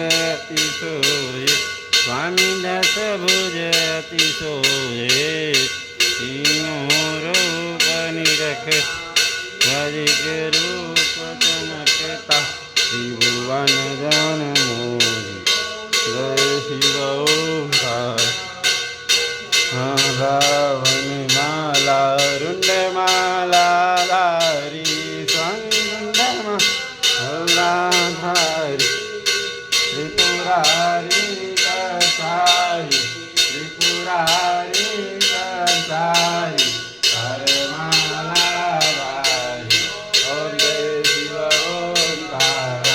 अति सोये स्वामी दस भुज अति सोये तीनों रूप निरख अधिक रूप चमकता त्रिभुवन जन मोहि जय शिव ओंकार रावण माला रुंड माला धारी स्वामी रुंड माला धारी त्रिपुरारी कसारी त्रिपुरारी कसारी हरमाला धारी ओम जय शिव ओंकार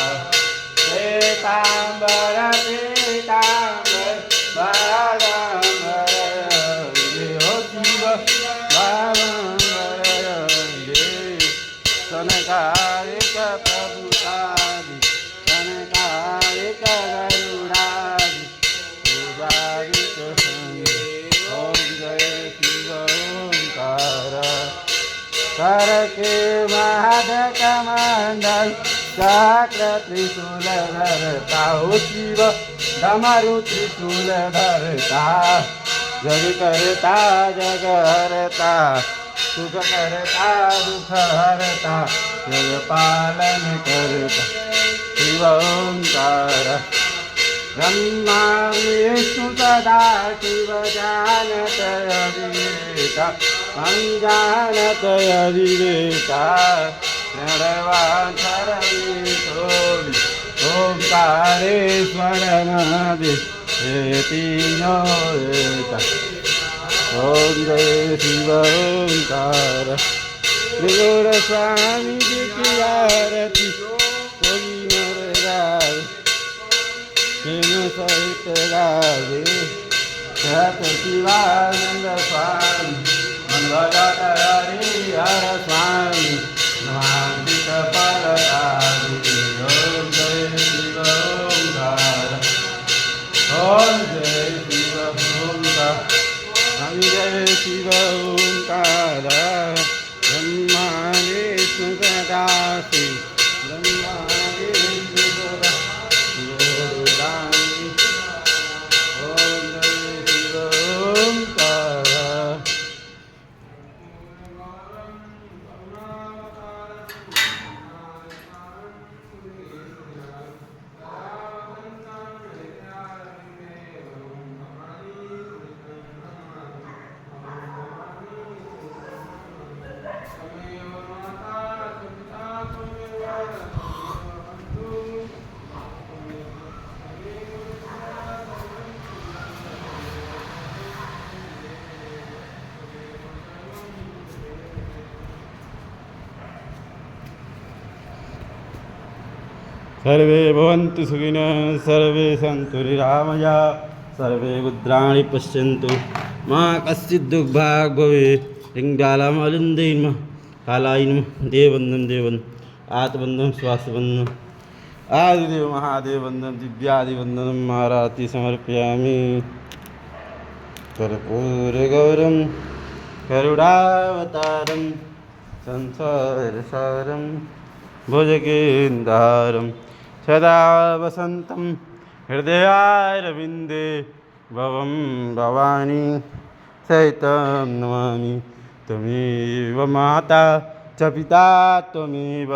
श्वेतांबर श्वेतांबर बालांबर हो शिव बालांबर सनकालिक प्रभुतादि सनकालिक गरुडादि पूजादिक संगे ओम जय शिव ओंकार कर के महाधक मंडल चक्र त्रिशूल धरता हो शिव डमरु त्रिशूल धरता जग करता जग हरता सुख करता दुख हरता जग पालन करता शिव ओंकार ब्रह्मा विष्णु सदा शिव जानत अविवेका हम जानत अविवेका नरवांतर विठोली ओंकारेश्वर महादेव तीनो एका ओम जय शिव ओंकार त्रिगुण स्वामी जी की आरती कोई नर गावे प्रेम सहित गावे सत शिवानंद स्वामी मंगलत हरिहर स्वामी नमांतिक फलदायी ओम जय शिव ओंकार ओम जय शिव ओंकार हम जय शिव ओंकार ब्रह्मा विष्णु सदा शिव ब्रह्मा विष्णु सदा शिवोदानी ओम जय शिव ओंकार सर्वे भवन्तु सुखिनः सर्वे सन्तु निरामया सर्वे भद्राणि पश्यन्तु मा कश्चित् दुर्भाग् भवेत् लिङ्गालमलिन्दे नमः कालाय नमः देववन्दनं देववन्दनं आत्मवन्दनं स्वास्थ्यवन्दनं आदिदेव महादेववन्दनं दिव्यादिवन्दनं आरति समर्पयामि कर्पूरगौरं गरुडावतारं संसारसारं भुजगेन्द्रहारं सदा वसन्तं हृदयारविन्दे भवं भवानी सहितं नमामि त्वमेव माता च पिता त्वमेव